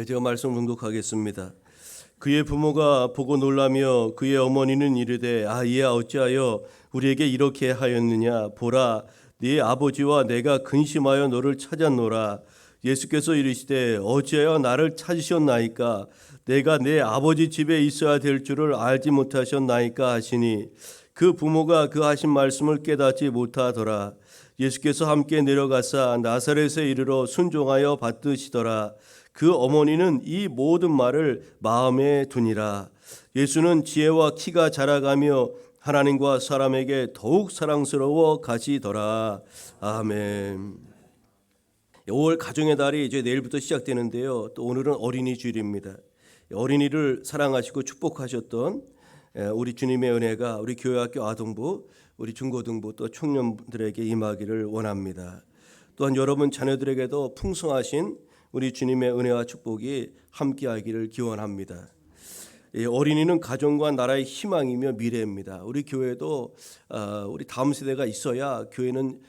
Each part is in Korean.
제가 말씀 봉독하겠습니다. 그의 부모가 보고 놀라며 그의 어머니는 이르되 이야 어찌하여 우리에게 이렇게 하였느냐. 보라, 네 아버지와 내가 근심하여 너를 찾았노라. 예수께서 이르시되 어찌하여 나를 찾으셨나이까. 내가 내 아버지 집에 있어야 될 줄을 알지 못하셨나이까 하시니 그 부모가 그 하신 말씀을 깨닫지 못하더라. 예수께서 함께 내려가사 나사렛에 이르러 순종하여 받드시더라. 그 어머니는 이 모든 말을 마음에 두니라. 예수는 지혜와 키가 자라가며 하나님과 사람에게 더욱 사랑스러워 가시더라. 아멘. 5월 가정의 달이 이제 내일부터 시작되는데요. 또 오늘은 어린이 주일입니다. 어린이를 사랑하시고 축복하셨던 우리 주님의 은혜가 우리 교회학교 아동부, 우리 중고등부 또 청년들에게 임하기를 원합니다. 또한 여러분 자녀들에게도 풍성하신 우리 주님의 은혜와 축복이 함께하기를 기원합니다. 어린이는 가정과 나라의 희망이며 미래입니다. 우리 교회도 우리 다음 세대가 있어야 교회는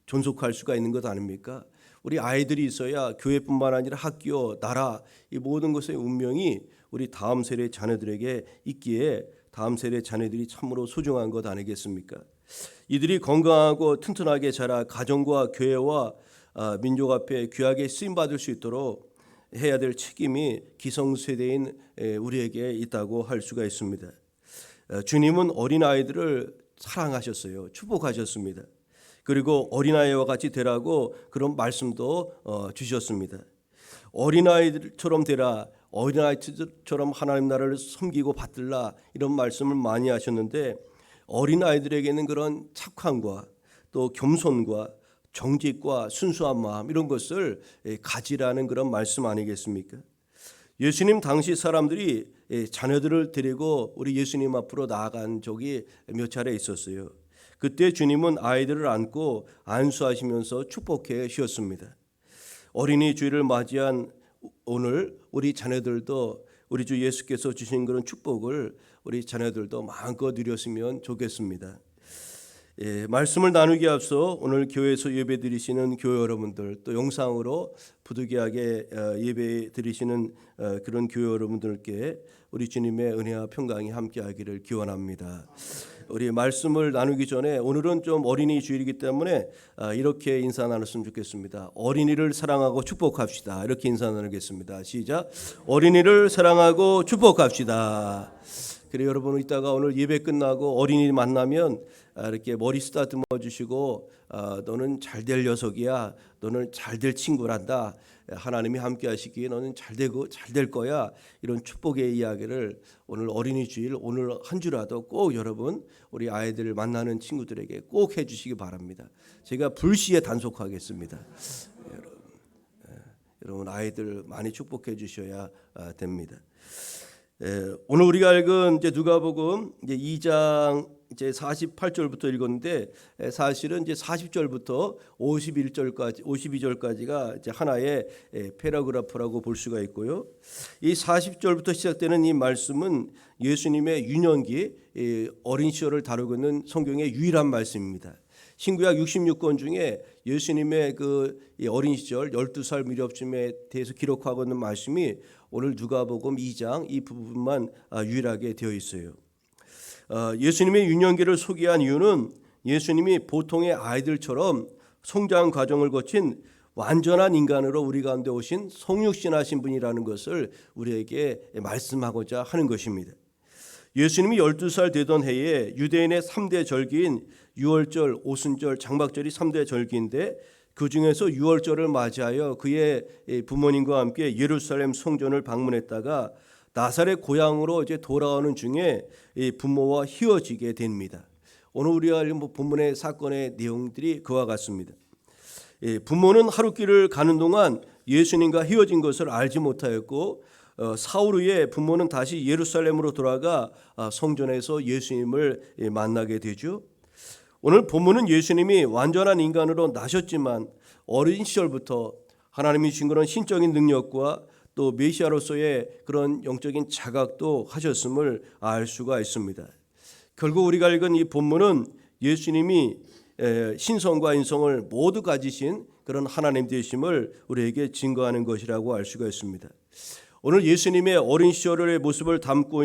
존속할 수가 있는 것 아닙니까? 우리 아이들이 있어야 교회뿐만 아니라 학교, 나라 이 모든 것의 운명이 우리 다음 세대 자녀들에게 있기에 다음 세대 자녀들이 참으로 소중한 것 아니겠습니까? 이들이 건강하고 튼튼하게 자라 가정과 교회와 민족 앞에 귀하게 쓰임받을 수 있도록 해야 될 책임이 기성세대인 우리에게 있다고 할 수가 있습니다. 주님은 어린아이들을 사랑하셨어요. 축복하셨습니다. 그리고 어린아이와 같이 되라고 그런 말씀도 주셨습니다. 어린아이들처럼 되라, 어린아이처럼 하나님 나라를 섬기고 받들라 이런 말씀을 많이 하셨는데 어린아이들에게는 그런 착함과 또 겸손과 정직과 순수한 마음 이런 것을 가지라는 그런 말씀 아니겠습니까? 예수님 당시 사람들이 자녀들을 데리고 우리 예수님 앞으로 나아간 적이 몇 차례 있었어요. 그때 주님은 아이들을 안고 안수하시면서 축복해 주셨습니다. 어린이 주일을 맞이한 오늘 우리 자녀들도 우리 주 예수께서 주신 그런 축복을 우리 자녀들도 마음껏 누렸으면 좋겠습니다. 말씀을 나누기 앞서 오늘 교회에서 예배 드리시는 교회 여러분들 또 영상으로 부득이하게 예배 드리시는 그런 교회 여러분들께 우리 주님의 은혜와 평강이 함께하기를 기원합니다. 우리 말씀을 나누기 전에 오늘은 좀 어린이 주일이기 때문에 이렇게 인사 나눴으면 좋겠습니다. 어린이를 사랑하고 축복합시다. 이렇게 인사 나누겠습니다. 시작. 어린이를 사랑하고 축복합시다. 그래 여러분 이따가 오늘 예배 끝나고 어린이 만나면 이렇게 머리 쓰다듬어 주시고 너는 잘될 녀석이야. 너는 잘될 친구란다. 하나님이 함께 하시기에 너는 잘되고 잘될 거야. 이런 축복의 이야기를 오늘 어린이 주일 오늘 한 주라도 꼭 여러분 우리 아이들을 만나는 친구들에게 꼭 해주시기 바랍니다. 제가 불시에 단속하겠습니다. 여러분 아이들 많이 축복해 주셔야 됩니다. 오늘 우리가 읽은 이제 누가복음 이제 2장 이제 48절부터 읽었는데 사실은 이제 40절부터 52절까지가 이제 하나의 패러그래프라고 볼 수가 있고요. 이 40절부터 시작되는 이 말씀은 예수님의 유년기 어린 시절을 다루고 있는 성경의 유일한 말씀입니다. 신구약 66권 중에 예수님의 그 어린 시절 12살 무렵쯤에 대해서 기록하고 있는 말씀이 오늘 누가복음 2장 이 부분만 유일하게 되어 있어요. 예수님의 유년기를 소개한 이유는 예수님이 보통의 아이들처럼 성장 과정을 거친 완전한 인간으로 우리 가운데 오신 성육신하신 분이라는 것을 우리에게 말씀하고자 하는 것입니다. 예수님이 12살 되던 해에 유대인의 3대 절기인 유월절, 오순절, 장막절이 3대 절기인데 그 중에서 유월절을 맞이하여 그의 부모님과 함께 예루살렘 성전을 방문했다가 나사렛 고향으로 이제 돌아오는 중에 부모와 헤어지게 됩니다. 오늘 우리가 읽은 본문의 사건의 내용들이 그와 같습니다. 부모는 하룻길을 가는 동안 예수님과 헤어진 것을 알지 못하였고 사흘 후에 부모는 다시 예루살렘으로 돌아가 성전에서 예수님을 만나게 되죠. 오늘 본문은 예수님이 완전한 인간으로 나셨지만 어린 시절부터 하나님이 주신 그런 신적인 능력과 또 메시아로서의 그런 영적인 자각도 하셨음을 알 수가 있습니다. 결국 우리가 읽은 이 본문은 예수님이 신성과 인성을 모두 가지신 그런 하나님 되심을 우리에게 증거하는 것이라고 알 수가 있습니다. 오늘 예수님의 어린 시절의 모습을 담고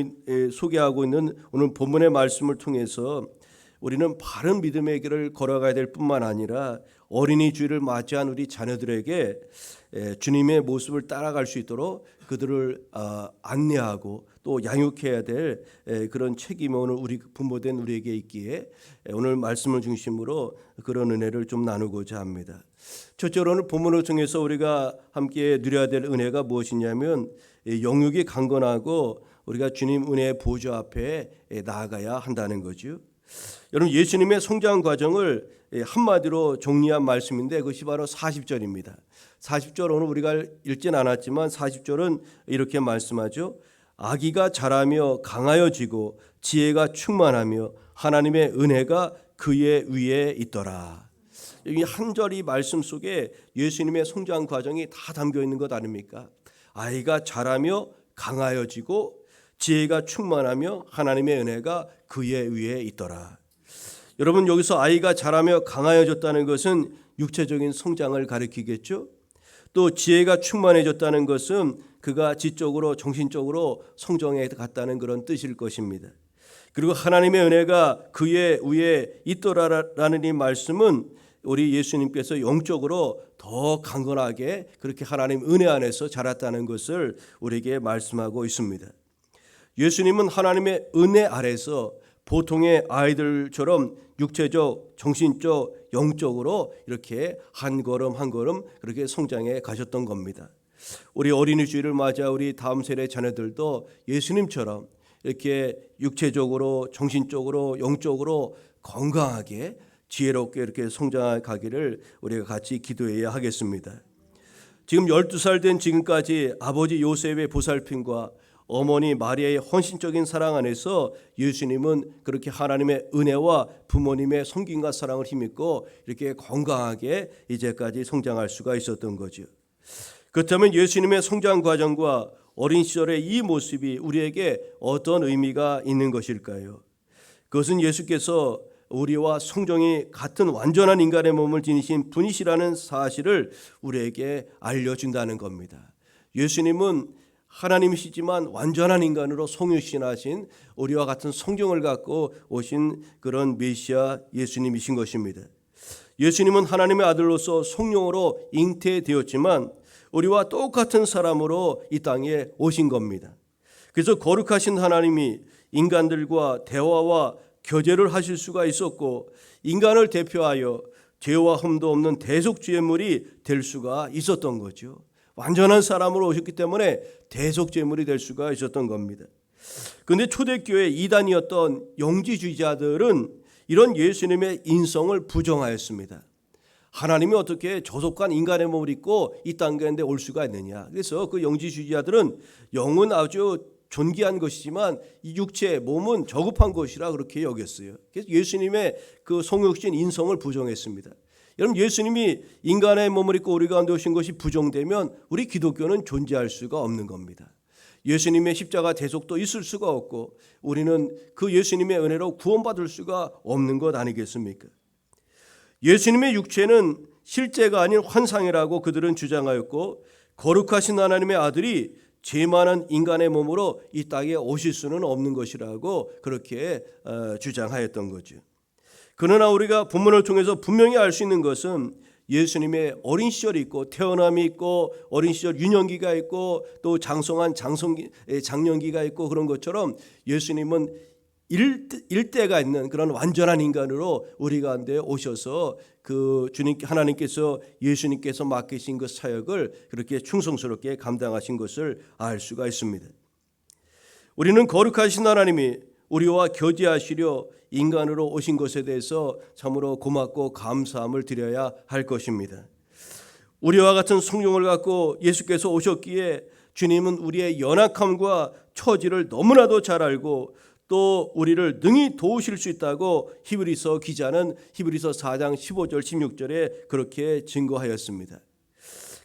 소개하고 있는 오늘 본문의 말씀을 통해서 우리는 바른 믿음의 길을 걸어가야 될 뿐만 아니라 어린이 주일을 맞이한 우리 자녀들에게 주님의 모습을 따라갈 수 있도록 그들을 안내하고 또 양육해야 될 그런 책임이 오늘 우리 부모된 우리에게 있기에 오늘 말씀을 중심으로 그런 은혜를 좀 나누고자 합니다. 첫째로 오늘 본문을 통해서 우리가 함께 누려야 될 은혜가 무엇이냐면 영육이 강건하고 우리가 주님 은혜의 보좌 앞에 나아가야 한다는 거죠. 여러분, 예수님의 성장 과정을 한마디로 정리한 말씀인데 그것이 바로 40절입니다. 40절 오늘 우리가 읽진 않았지만 40절은 이렇게 말씀하죠. 아기가 자라며 강하여지고 지혜가 충만하며 하나님의 은혜가 그의 위에 있더라. 여기 한 절이 말씀 속에 예수님의 성장 과정이 다 담겨 있는 것 아닙니까? 아이가 자라며 강하여지고 지혜가 충만하며 하나님의 은혜가 그의 위에 있더라. 여러분, 여기서 아이가 자라며 강하여졌다는 것은 육체적인 성장을 가리키겠죠. 또 지혜가 충만해졌다는 것은 그가 지적으로 정신적으로 성장해 갔다는 그런 뜻일 것입니다. 그리고 하나님의 은혜가 그의 위에 있더라라는 이 말씀은 우리 예수님께서 영적으로 더 강건하게 그렇게 하나님 은혜 안에서 자랐다는 것을 우리에게 말씀하고 있습니다. 예수님은 하나님의 은혜 아래서 보통의 아이들처럼 육체적, 정신적, 영적으로 이렇게 한 걸음 한 걸음 그렇게 성장해 가셨던 겁니다. 우리 어린이 주일을 맞아 우리 다음 세대 자녀들도 예수님처럼 이렇게 육체적으로, 정신적으로, 영적으로 건강하게 지혜롭게 이렇게 성장해 가기를 우리가 같이 기도해야 하겠습니다. 지금 12살 된 지금까지 아버지 요셉의 보살핌과 어머니 마리아의 헌신적인 사랑 안에서 예수님은 그렇게 하나님의 은혜와 부모님의 섬김과 사랑을 힘입고 이렇게 건강하게 이제까지 성장할 수가 있었던 거죠. 그렇다면 예수님의 성장 과정과 어린 시절의 이 모습이 우리에게 어떤 의미가 있는 것일까요? 그것은 예수께서 우리와 성정이 같은 완전한 인간의 몸을 지니신 분이시라는 사실을 우리에게 알려준다는 겁니다. 예수님은 하나님이시지만 완전한 인간으로 성육신하신 우리와 같은 성경을 갖고 오신 그런 메시아 예수님이신 것입니다. 예수님은 하나님의 아들로서 성령으로 잉태되었지만 우리와 똑같은 사람으로 이 땅에 오신 겁니다. 그래서 거룩하신 하나님이 인간들과 대화와 교제를 하실 수가 있었고 인간을 대표하여 죄와 흠도 없는 대속죄물이 될 수가 있었던 거죠. 완전한 사람으로 오셨기 때문에 대속죄물이 될 수가 있었던 겁니다. 그런데 초대교회 이단이었던 영지주의자들은 이런 예수님의 인성을 부정하였습니다. 하나님이 어떻게 저속한 인간의 몸을 입고 이 땅가운데 올 수가 있느냐. 그래서 그 영지주의자들은 영은 아주 존귀한 것이지만 이 육체, 몸은 저급한 것이라 그렇게 여겼어요. 그래서 예수님의 그 성육신 인성을 부정했습니다. 여러분, 예수님이 인간의 몸을 입고 우리 가운데 오신 것이 부정되면 우리 기독교는 존재할 수가 없는 겁니다. 예수님의 십자가 대속도 있을 수가 없고 우리는 그 예수님의 은혜로 구원받을 수가 없는 것 아니겠습니까? 예수님의 육체는 실제가 아닌 환상이라고 그들은 주장하였고 거룩하신 하나님의 아들이 죄 많은 인간의 몸으로 이 땅에 오실 수는 없는 것이라고 그렇게 주장하였던 거죠. 그러나 우리가 본문을 통해서 분명히 알 수 있는 것은 예수님의 어린 시절이 있고 태어남이 있고 어린 시절 유년기가 있고 또 장성한 장년기가 있고 그런 것처럼 예수님은 일대가 있는 그런 완전한 인간으로 우리 가운데 오셔서 그 주님 하나님께서 예수님께서 맡기신 그 사역을 그렇게 충성스럽게 감당하신 것을 알 수가 있습니다. 우리는 거룩하신 하나님이 우리와 교제하시려 인간으로 오신 것에 대해서 참으로 고맙고 감사함을 드려야 할 것입니다. 우리와 같은 성령을 갖고 예수께서 오셨기에 주님은 우리의 연약함과 처지를 너무나도 잘 알고 또 우리를 능히 도우실 수 있다고 히브리서 기자는 히브리서 4장 15절 16절에 그렇게 증거하였습니다.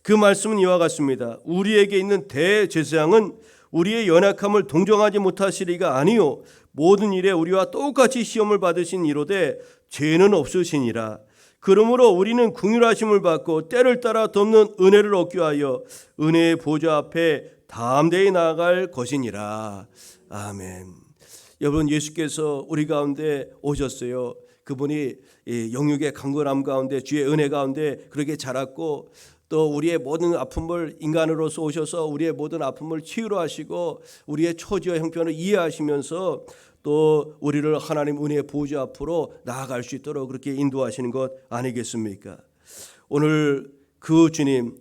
그 말씀은 이와 같습니다. 우리에게 있는 대제사장은 우리의 연약함을 동정하지 못하시리가 아니요 모든 일에 우리와 똑같이 시험을 받으신 이로되 죄는 없으시니라. 그러므로 우리는 긍휼하심을 받고 때를 따라 덮는 은혜를 얻기 위하여 은혜의 보좌 앞에 담대히 나아갈 것이니라. 아멘. 여러분, 예수께서 우리 가운데 오셨어요. 그분이 영육의 강건함 가운데 주의 은혜 가운데 그렇게 자랐고, 또 우리의 모든 아픔을 인간으로서 오셔서 우리의 모든 아픔을 치유로 하시고 우리의 처지와 형편을 이해하시면서 또 우리를 하나님 은혜의 보좌 앞으로 나아갈 수 있도록 그렇게 인도하시는 것 아니겠습니까? 오늘 그 주님,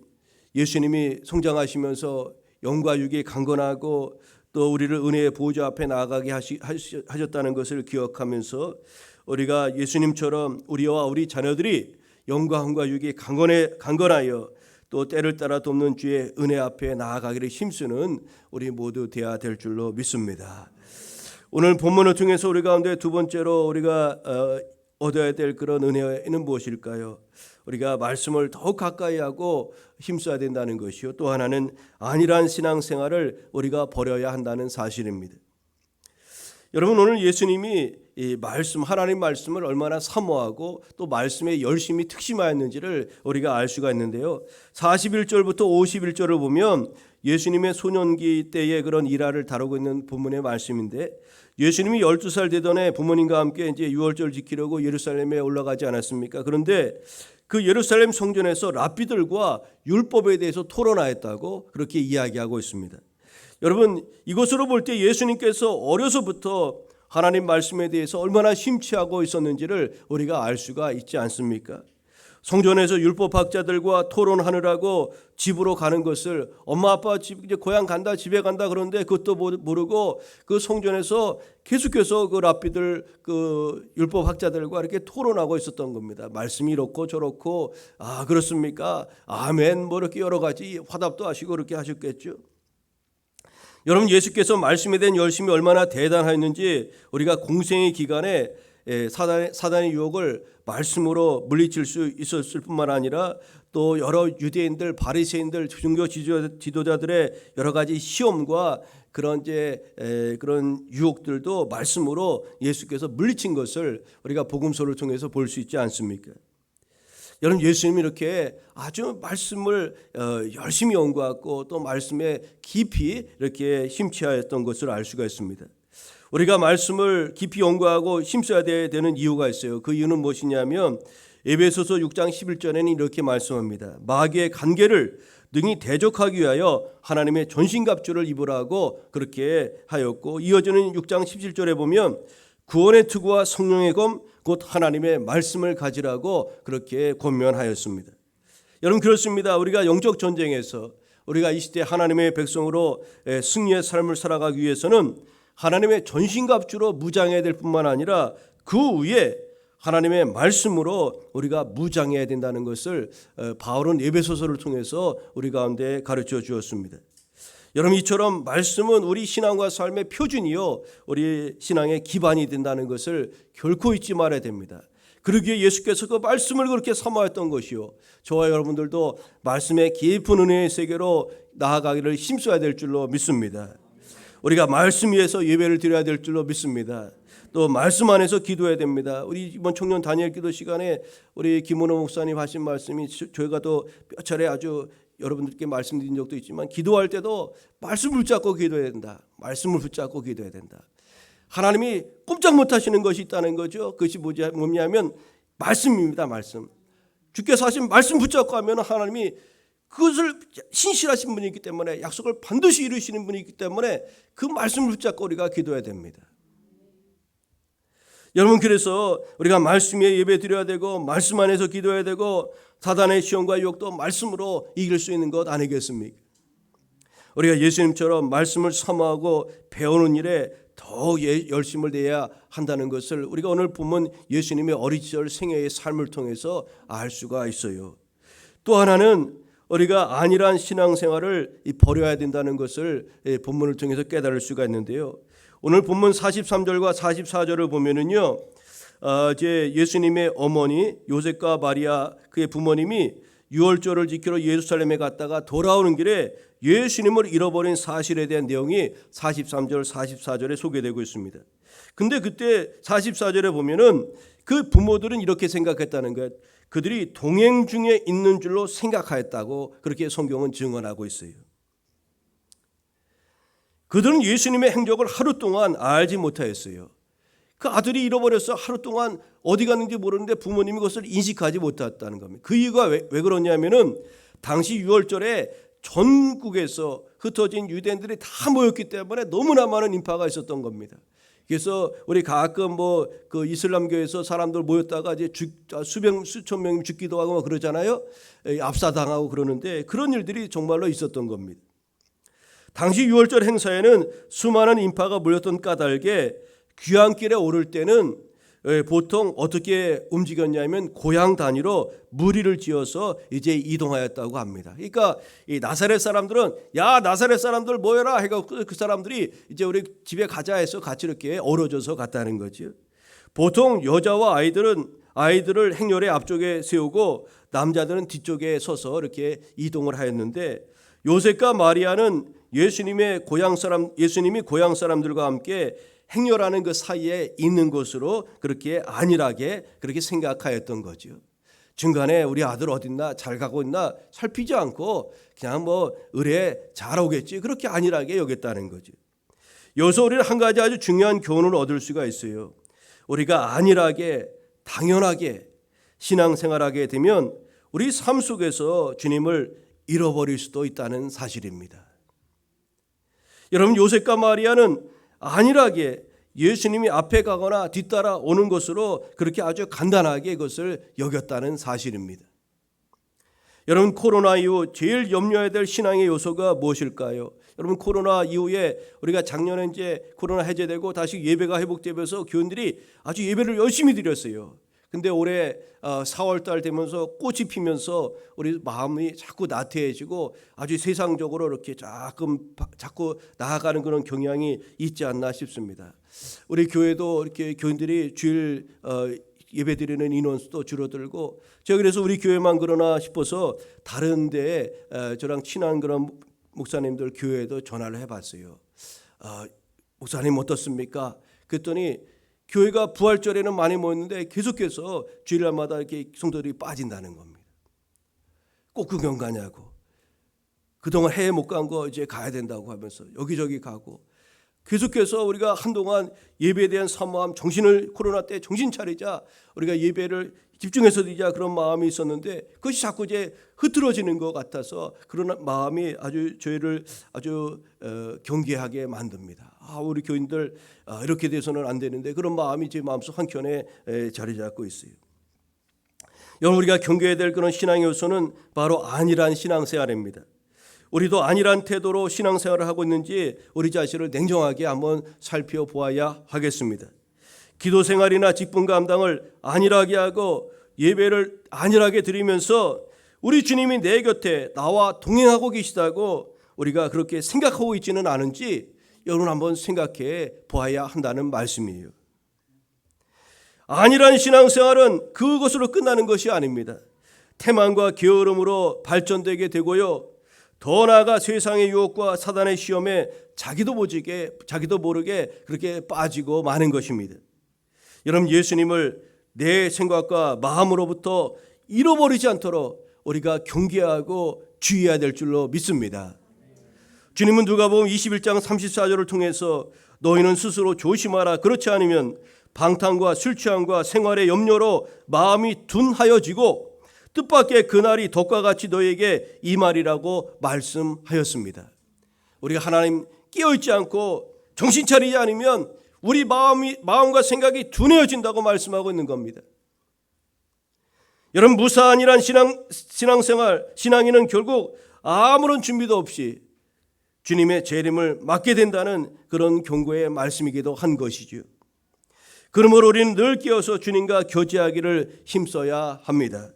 예수님이 성장하시면서 영과 육이 강건하고 또 우리를 은혜의 보좌 앞에 나아가게 하셨다는 것을 기억하면서 우리가 예수님처럼 우리와 우리 자녀들이 영광과 육이 강건하여 또 때를 따라 돕는 주의 은혜 앞에 나아가기를 힘쓰는 우리 모두 되어야 될 줄로 믿습니다. 오늘 본문을 통해서 우리 가운데 두 번째로 우리가 얻어야 될 그런 은혜는 무엇일까요? 우리가 말씀을 더욱 가까이 하고 힘써야 된다는 것이요, 또 하나는 안일한 신앙생활을 우리가 버려야 한다는 사실입니다. 여러분, 오늘 예수님이 이 말씀, 하나님 말씀을 얼마나 사모하고 또 말씀에 열심히 특심하였는지를 우리가 알 수가 있는데요. 41절부터 51절을 보면 예수님의 소년기 때의 그런 일화를 다루고 있는 본문의 말씀인데, 예수님이 12살 되던 해 부모님과 함께 이제 유월절 지키려고 예루살렘에 올라가지 않았습니까? 그런데 그 예루살렘 성전에서 랍비들과 율법에 대해서 토론하였다고 그렇게 이야기하고 있습니다. 여러분, 이것으로 볼 때 예수님께서 어려서부터 하나님 말씀에 대해서 얼마나 심취하고 있었는지를 우리가 알 수가 있지 않습니까? 성전에서 율법학자들과 토론하느라고 집으로 가는 것을 엄마 아빠 집 이제 고향 간다, 집에 간다 그러는데 그것도 모르고 그 성전에서 계속해서 그 랍비들, 그 율법학자들과 이렇게 토론하고 있었던 겁니다. 말씀이 이렇고 저렇고, 아 그렇습니까? 아멘, 뭐 이렇게 여러 가지 화답도 하시고 그렇게 하셨겠죠. 여러분, 예수께서 말씀에 대한 열심이 얼마나 대단하였는지 우리가 공생의 기간에 사단의 유혹을 말씀으로 물리칠 수 있었을 뿐만 아니라 또 여러 유대인들, 바리새인들, 종교 지도자들의 여러 가지 시험과 그런 그런 유혹들도 말씀으로 예수께서 물리친 것을 우리가 복음서를 통해서 볼 수 있지 않습니까? 여러분, 예수님이 이렇게 아주 말씀을 열심히 연구하고 또 말씀에 깊이 이렇게 심취하였던 것을 알 수가 있습니다. 우리가 말씀을 깊이 연구하고 힘써야 되는 이유가 있어요. 그 이유는 무엇이냐면 에베소서 6장 11절에는 이렇게 말씀합니다. 마귀의 간계를 능히 대적하기 위하여 하나님의 전신갑주를 입으라고 그렇게 하였고, 이어지는 6장 17절에 보면 구원의 투구와 성령의 검 곧 하나님의 말씀을 가지라고 그렇게 권면하였습니다. 여러분, 그렇습니다. 우리가 영적 전쟁에서 우리가 이 시대 하나님의 백성으로 승리의 삶을 살아가기 위해서는 하나님의 전신갑주로 무장해야 될 뿐만 아니라 그 위에 하나님의 말씀으로 우리가 무장해야 된다는 것을 바울은 에베소서를 통해서 우리 가운데 가르쳐 주었습니다. 여러분, 이처럼 말씀은 우리 신앙과 삶의 표준이요, 우리 신앙의 기반이 된다는 것을 결코 잊지 말아야 됩니다. 그러기에 예수께서 그 말씀을 그렇게 사모했던 것이요, 저와 여러분들도 말씀의 깊은 은혜의 세계로 나아가기를 힘써야 될 줄로 믿습니다. 우리가 말씀 위에서 예배를 드려야 될 줄로 믿습니다. 또 말씀 안에서 기도해야 됩니다. 우리 이번 청년 다니엘 기도 시간에 우리 김은호 목사님 하신 말씀이 저희가 또 몇 차례 아주 여러분들께 말씀드린 적도 있지만, 기도할 때도 말씀을 붙잡고 기도해야 된다. 말씀을 붙잡고 기도해야 된다. 하나님이 꼼짝 못하시는 것이 있다는 거죠. 그것이 뭐냐면 말씀입니다. 말씀. 주께서 하신 말씀 붙잡고 하면 하나님이 그것을 신실하신 분이기 때문에, 약속을 반드시 이루시는 분이기 때문에 그 말씀을 붙잡고 우리가 기도해야 됩니다. 여러분, 그래서 우리가 말씀 위에 예배 드려야 되고 말씀 안에서 기도해야 되고 사단의 시험과 유혹도 말씀으로 이길 수 있는 것 아니겠습니까? 우리가 예수님처럼 말씀을 사모하고 배우는 일에 더 열심을 내야 한다는 것을 우리가 오늘 보면 예수님의 어린 시절 생애의 삶을 통해서 알 수가 있어요. 또 하나는 우리가 안일한 신앙생활을 버려야 된다는 것을 본문을 통해서 깨달을 수가 있는데요. 오늘 본문 43절과 44절을 보면은요, 이제 예수님의 어머니 요셉과 마리아 그의 부모님이 유월절을 지키러 예루살렘에 갔다가 돌아오는 길에 예수님을 잃어버린 사실에 대한 내용이 43절, 44절에 소개되고 있습니다. 근데 그때 44절에 보면은 그 부모들은 이렇게 생각했다는 거예요. 그들이 동행 중에 있는 줄로 생각하였다고 그렇게 성경은 증언하고 있어요. 그들은 예수님의 행적을 하루 동안 알지 못하였어요. 그 아들이 잃어버려서 하루 동안 어디 갔는지 모르는데 부모님이 그것을 인식하지 못했다는 겁니다. 그 이유가 왜 그러냐면은 당시 유월절에 전국에서 흩어진 유대인들이 다 모였기 때문에 너무나 많은 인파가 있었던 겁니다. 그래서 우리 가끔 그 이슬람교에서 사람들 모였다가 이제 수천 명이 죽기도 하고 그러잖아요. 압사당하고 그러는데 그런 일들이 정말로 있었던 겁니다. 당시 유월절 행사에는 수많은 인파가 몰렸던 까닭에 귀향길에 오를 때는 보통 어떻게 움직였냐면 고향 단위로 무리를 지어서 이제 이동하였다고 합니다. 그러니까 이 나사렛 사람들은 야 나사렛 사람들 모여라 해가 그 사람들이 이제 우리 집에 가자 해서 같이 이렇게 어우러져서 갔다는 거죠. 보통 여자와 아이들을 행렬의 앞쪽에 세우고 남자들은 뒤쪽에 서서 이렇게 이동을 하였는데 요셉과 마리아는 예수님이 고향 사람들과 함께 행렬하는 그 사이에 있는 것으로 그렇게 안일하게 그렇게 생각하였던 거죠. 중간에 우리 아들 어딨나 잘 가고 있나 살피지 않고 그냥 의뢰 잘 오겠지 그렇게 안일하게 여겼다는 거죠. 여기서 우리는 한 가지 아주 중요한 교훈을 얻을 수가 있어요. 우리가 안일하게 당연하게 신앙생활하게 되면 우리 삶 속에서 주님을 잃어버릴 수도 있다는 사실입니다. 여러분 요셉과 마리아는 안일하게 예수님이 앞에 가거나 뒤따라 오는 것으로 그렇게 아주 간단하게 그것을 여겼다는 사실입니다. 여러분 코로나 이후 제일 염려해야 될 신앙의 요소가 무엇일까요? 여러분 코로나 이후에 우리가 작년에 이제 코로나 해제되고 다시 예배가 회복되면서 교인들이 아주 예배를 열심히 드렸어요. 근데 올해 4월 달 되면서 꽃이 피면서 우리 마음이 자꾸 나태해지고 아주 세상적으로 이렇게 자꾸 나아가는 그런 경향이 있지 않나 싶습니다. 우리 교회도 이렇게 교인들이 주일 예배드리는 인원수도 줄어들고 제가 그래서 우리 교회만 그러나 싶어서 다른 데에 저랑 친한 그런 목사님들 교회에도 전화를 해봤어요. 목사님 어떻습니까? 그랬더니 교회가 부활절에는 많이 모였는데 계속해서 주일날마다 이렇게 성도들이 빠진다는 겁니다. 꼭 구경 가냐고. 그동안 해외 못 간 거 이제 가야 된다고 하면서 여기저기 가고 계속해서 우리가 한동안 예배에 대한 사모함 코로나 때 정신 차리자 우리가 예배를 집중해서 드리자 그런 마음이 있었는데 그것이 자꾸 이제 흐트러지는 것 같아서 그런 마음이 아주 저희를 아주 경계하게 만듭니다. 우리 교인들 이렇게 돼서는 안 되는데 그런 마음이 제 마음속 한켠에 자리 잡고 있어요. 여러분 우리가 경계해야 될 그런 신앙의 요소는 바로 안일한 신앙생활입니다. 우리도 안일한 태도로 신앙생활을 하고 있는지 우리 자신을 냉정하게 한번 살펴보아야 하겠습니다. 기도 생활이나 직분 감당을 안일하게 하고 예배를 안일하게 드리면서 우리 주님이 내 곁에 나와 동행하고 계시다고 우리가 그렇게 생각하고 있지는 않은지 여러분 한번 생각해 보아야 한다는 말씀이에요. 안일한 신앙생활은 그것으로 끝나는 것이 아닙니다. 태만과 게으름으로 발전되게 되고요. 더 나아가 세상의 유혹과 사단의 시험에 자기도 모르게 그렇게 빠지고 마는 것입니다. 여러분 예수님을 내 생각과 마음으로부터 잃어버리지 않도록 우리가 경계하고 주의해야 될 줄로 믿습니다. 주님은 누가복음 21장 34절을 통해서 너희는 스스로 조심하라. 그렇지 않으면 방탕과 술 취함과 생활의 염려로 마음이 둔하여지고 뜻밖의 그날이 덕과 같이 너희에게 임하리라고 말씀하였습니다. 우리가 하나님 깨어있지 않고 정신 차리지 않으면 우리 마음과 생각이 둔해져진다고 말씀하고 있는 겁니다. 여러분 무사안이란 신앙생활, 신앙인은 결국 아무런 준비도 없이 주님의 재림을 맞게 된다는 그런 경고의 말씀이기도 한 것이죠. 그러므로 우리는 늘 깨어서 주님과 교제하기를 힘써야 합니다.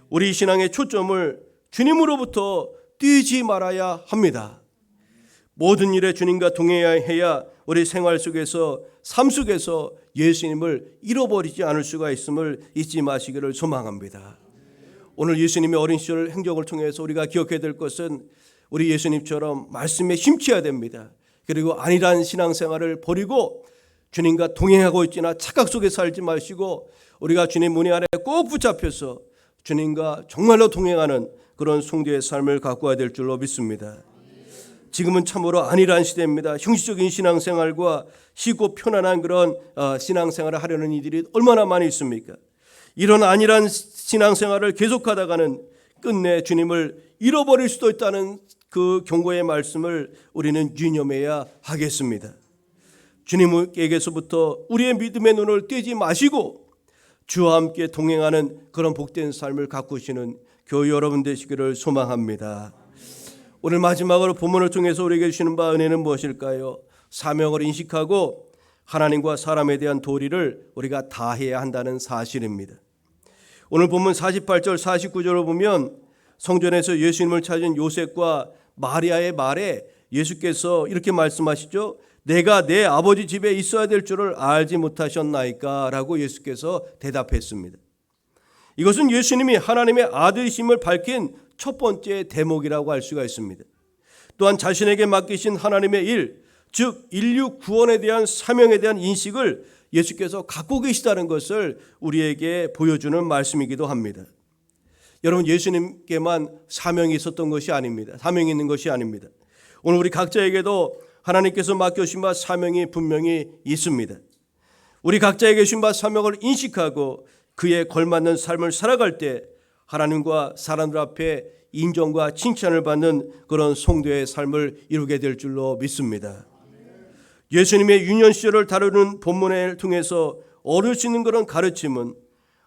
우리 신앙의 초점을 주님으로부터 떼지 말아야 합니다. 모든 일에 주님과 동행해야 우리 생활 속에서 삶 속에서 예수님을 잃어버리지 않을 수가 있음을 잊지 마시기를 소망합니다. 오늘 예수님의 어린 시절 행적을 통해서 우리가 기억해야 될 것은 우리 예수님처럼 말씀에 심취해야 됩니다. 그리고 안일한 신앙생활을 버리고 주님과 동행하고 있지나 착각 속에 살지 마시고 우리가 주님 문의 안에 꼭 붙잡혀서 주님과 정말로 동행하는 그런 성도의 삶을 갖고야 될 줄로 믿습니다. 지금은 참으로 안일한 시대입니다. 형식적인 신앙생활과 쉽고 편안한 그런 신앙생활을 하려는 이들이 얼마나 많이 있습니까? 이런 안일한 신앙생활을 계속하다가는 끝내 주님을 잃어버릴 수도 있다는 그 경고의 말씀을 우리는 유념해야 하겠습니다. 주님에게서부터 우리의 믿음의 눈을 떼지 마시고 주와 함께 동행하는 그런 복된 삶을 가꾸시는 교회 여러분 되시기를 소망합니다. 오늘 마지막으로 본문을 통해서 우리에게 주시는 바 은혜는 무엇일까요? 사명을 인식하고 하나님과 사람에 대한 도리를 우리가 다해야 한다는 사실입니다. 오늘 본문 48절 49절을 보면 성전에서 예수님을 찾은 요셉과 마리아의 말에 예수께서 이렇게 말씀하시죠. 내가 내 아버지 집에 있어야 될 줄을 알지 못하셨나이까? 라고 예수께서 대답했습니다. 이것은 예수님이 하나님의 아들이심을 밝힌 첫 번째 대목이라고 할 수가 있습니다. 또한 자신에게 맡기신 하나님의 일, 즉 인류 구원에 대한 사명에 대한 인식을 예수께서 갖고 계시다는 것을 우리에게 보여주는 말씀이기도 합니다. 여러분, 예수님께만 사명이 있었던 것이 아닙니다. 사명이 있는 것이 아닙니다. 오늘 우리 각자에게도 하나님께서 맡겨주신 바 사명이 분명히 있습니다. 우리 각자에게 주신 바 사명을 인식하고 그에 걸맞는 삶을 살아갈 때 하나님과 사람들 앞에 인정과 칭찬을 받는 그런 성도의 삶을 이루게 될 줄로 믿습니다. 예수님의 유년 시절을 다루는 본문을 통해서 얻을 수 있는 그런 가르침은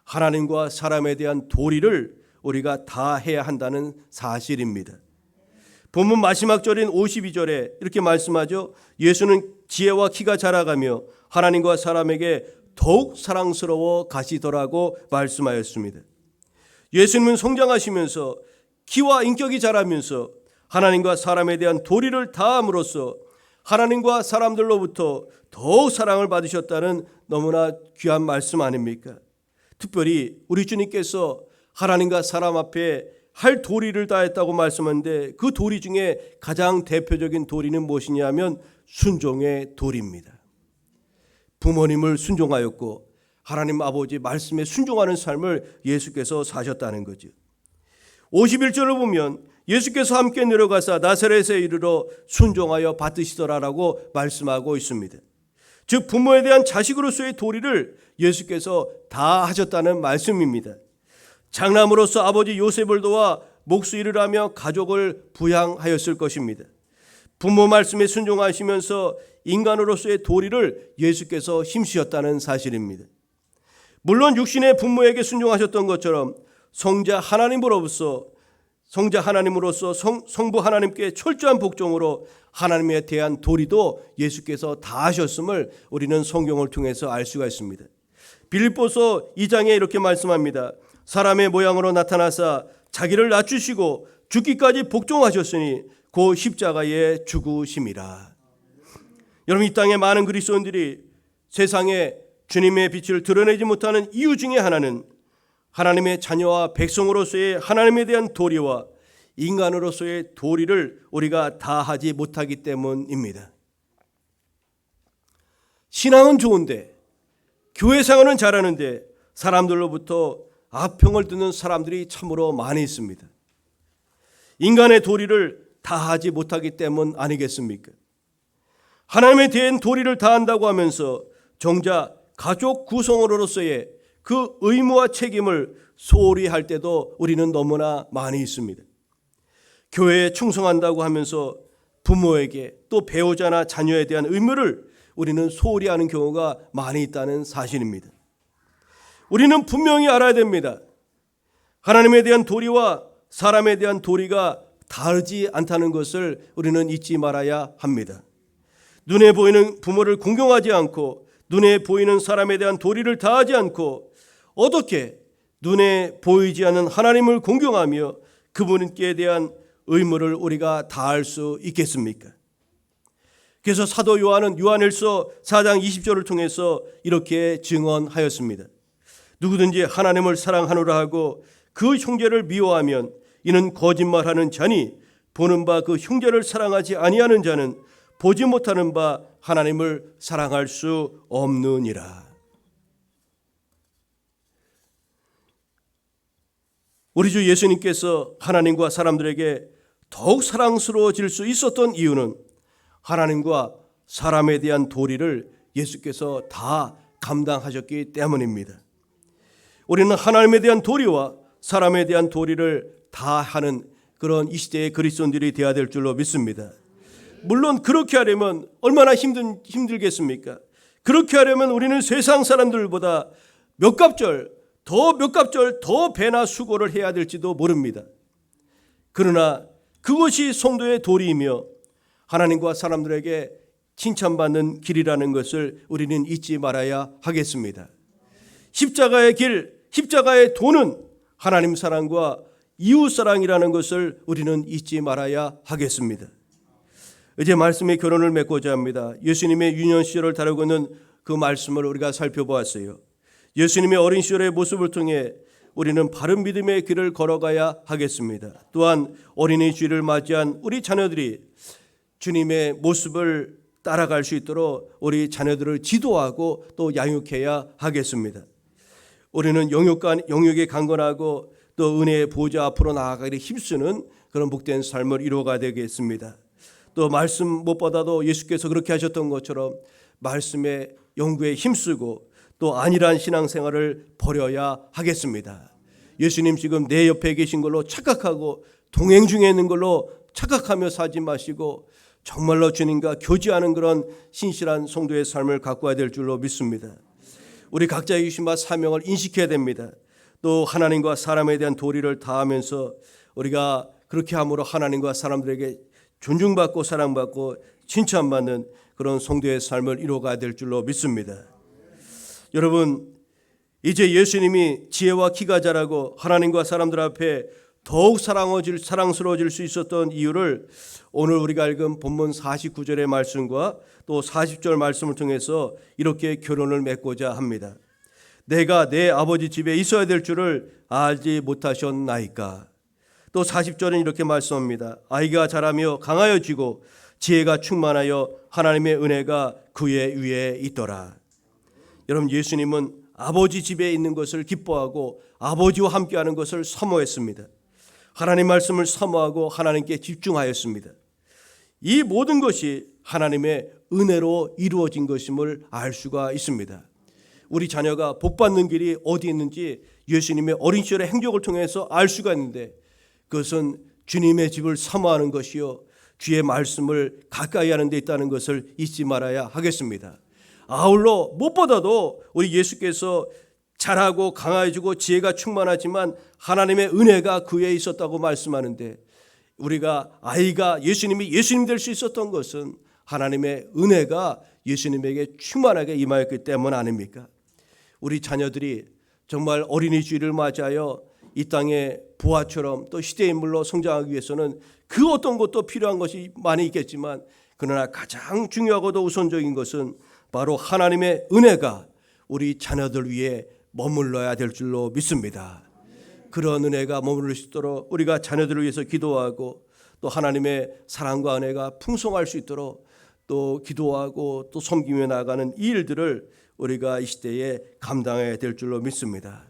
하나님과 사람에 대한 도리를 우리가 다 해야 한다는 사실입니다. 본문 마지막 절인 52절에 이렇게 말씀하죠. 예수는 지혜와 키가 자라가며 하나님과 사람에게 더욱 사랑스러워 가시더라고 말씀하였습니다. 예수님은 성장하시면서 키와 인격이 자라면서 하나님과 사람에 대한 도리를 다함으로써 하나님과 사람들로부터 더욱 사랑을 받으셨다는 너무나 귀한 말씀 아닙니까? 특별히 우리 주님께서 하나님과 사람 앞에 할 도리를 다했다고 말씀하는데 그 도리 중에 가장 대표적인 도리는 무엇이냐면 순종의 도리입니다. 부모님을 순종하였고 하나님 아버지 말씀에 순종하는 삶을 예수께서 사셨다는 거죠. 51절을 보면 예수께서 함께 내려가사 나사렛에 이르러 순종하여 받으시더라라고 말씀하고 있습니다. 즉 부모에 대한 자식으로서의 도리를 예수께서 다 하셨다는 말씀입니다. 장남으로서 아버지 요셉을 도와 목수일을 하며 가족을 부양하였을 것입니다. 부모 말씀에 순종하시면서 인간으로서의 도리를 예수께서 힘쓰셨다는 사실입니다. 물론 육신의 부모에게 순종하셨던 것처럼 성자 하나님으로서 성부 하나님께 철저한 복종으로 하나님에 대한 도리도 예수께서 다 하셨음을 우리는 성경을 통해서 알 수가 있습니다. 빌립보서 2장에 이렇게 말씀합니다. 사람의 모양으로 나타나사 자기를 낮추시고 죽기까지 복종하셨으니 그 십자가에 죽으심이라. 여러분, 이 땅의 많은 그리스도인들이 세상에 주님의 빛을 드러내지 못하는 이유 중에 하나는 하나님의 자녀와 백성으로서의 하나님에 대한 도리와 인간으로서의 도리를 우리가 다 하지 못하기 때문입니다. 신앙은 좋은데 교회 생활은 잘하는데 사람들로부터 악평을 듣는 사람들이 참으로 많이 있습니다. 인간의 도리를 다 하지 못하기 때문 아니겠습니까? 하나님에 대한 도리를 다한다고 하면서 정작 가족 구성원으로서의 그 의무와 책임을 소홀히 할 때도 우리는 너무나 많이 있습니다. 교회에 충성한다고 하면서 부모에게 또 배우자나 자녀에 대한 의무를 우리는 소홀히 하는 경우가 많이 있다는 사실입니다. 우리는 분명히 알아야 됩니다. 하나님에 대한 도리와 사람에 대한 도리가 다르지 않다는 것을 우리는 잊지 말아야 합니다. 눈에 보이는 부모를 공경하지 않고 눈에 보이는 사람에 대한 도리를 다하지 않고 어떻게 눈에 보이지 않는 하나님을 공경하며 그분께 대한 의무를 우리가 다할 수 있겠습니까? 그래서 사도 요한은 요한일서 4장 20절을 통해서 이렇게 증언하였습니다. 누구든지 하나님을 사랑하노라 하고 그 형제를 미워하면 이는 거짓말하는 자니 보는 바 그 형제를 사랑하지 아니하는 자는 보지 못하는 바 하나님을 사랑할 수 없느니라. 우리 주 예수님께서 하나님과 사람들에게 더욱 사랑스러워질 수 있었던 이유는 하나님과 사람에 대한 도리를 예수께서 다 감당하셨기 때문입니다. 우리는 하나님에 대한 도리와 사람에 대한 도리를 다 하는 그런 이 시대의 그리스도인들이 되어야 될 줄로 믿습니다. 물론 그렇게 하려면 얼마나 힘들겠습니까? 그렇게 하려면 우리는 세상 사람들보다 몇 갑절 더 배나 수고를 해야 될지도 모릅니다. 그러나 그것이 성도의 도리이며 하나님과 사람들에게 칭찬받는 길이라는 것을 우리는 잊지 말아야 하겠습니다. 십자가의 길, 십자가의 도는 하나님 사랑과 이웃 사랑이라는 것을 우리는 잊지 말아야 하겠습니다. 이제 말씀의 결론을 맺고자 합니다. 예수님의 유년 시절을 다루고 있는 그 말씀을 우리가 살펴보았어요. 예수님의 어린 시절의 모습을 통해 우리는 바른 믿음의 길을 걸어가야 하겠습니다. 또한 어린이 주일을 맞이한 우리 자녀들이 주님의 모습을 따라갈 수 있도록 우리 자녀들을 지도하고 또 양육해야 하겠습니다. 우리는 영육에 강건하고 또 은혜의 보좌 앞으로 나아가기를 힘쓰는 그런 복된 삶을 이루어가야 되겠습니다. 또 말씀 무엇보다도 예수께서 그렇게 하셨던 것처럼 말씀의 연구에 힘쓰고 또 안일한 신앙생활을 버려야 하겠습니다. 예수님 지금 내 옆에 계신 걸로 착각하고 동행 중에 있는 걸로 착각하며 살지 마시고 정말로 주님과 교제하는 그런 신실한 성도의 삶을 갖고 와야 될 줄로 믿습니다. 우리 각자의 유심과 사명을 인식해야 됩니다. 또 하나님과 사람에 대한 도리를 다하면서 우리가 그렇게 함으로 하나님과 사람들에게 존중받고 사랑받고 칭찬받는 그런 성도의 삶을 이루어가야 될 줄로 믿습니다. 여러분, 이제 예수님이 지혜와 키가 자라고 하나님과 사람들 앞에 더욱 사랑스러워질 수 있었던 이유를 오늘 우리가 읽은 본문 49절의 말씀과 또 40절 말씀을 통해서 이렇게 결론을 맺고자 합니다. 내가 내 아버지 집에 있어야 될 줄을 알지 못하셨나이까. 또 40절은 이렇게 말씀합니다. 아이가 자라며 강하여지고 지혜가 충만하여 하나님의 은혜가 그의 위에 있더라. 여러분, 예수님은 아버지 집에 있는 것을 기뻐하고 아버지와 함께하는 것을 사모했습니다. 하나님 말씀을 사모하고 하나님께 집중하였습니다. 이 모든 것이 하나님의 은혜로 이루어진 것임을 알 수가 있습니다. 우리 자녀가 복받는 길이 어디 있는지 예수님의 어린 시절의 행적을 통해서 알 수가 있는데 그것은 주님의 집을 사모하는 것이요 주의 말씀을 가까이 하는 데 있다는 것을 잊지 말아야 하겠습니다. 아울러 무엇보다도 우리 예수께서 잘하고 강해지고 지혜가 충만하지만 하나님의 은혜가 그에 있었다고 말씀하는데 우리가 아이가 예수님이 예수님 될 수 있었던 것은 하나님의 은혜가 예수님에게 충만하게 임하였기 때문 아닙니까? 우리 자녀들이 정말 어린이 주일을 맞이하여 이 땅의 부하처럼 또 시대의 인물로 성장하기 위해서는 그 어떤 것도 필요한 것이 많이 있겠지만 그러나 가장 중요하고도 우선적인 것은 바로 하나님의 은혜가 우리 자녀들 위에 머물러야 될 줄로 믿습니다. 그런 은혜가 머무를 수 있도록 우리가 자녀들을 위해서 기도하고 또 하나님의 사랑과 은혜가 풍성할 수 있도록 또 기도하고 또 섬기며 나아가는 이 일들을 우리가 이 시대에 감당해야 될 줄로 믿습니다.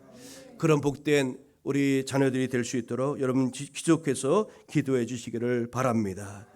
그런 복된 우리 자녀들이 될 수 있도록 여러분 계속해서 기도해 주시기를 바랍니다.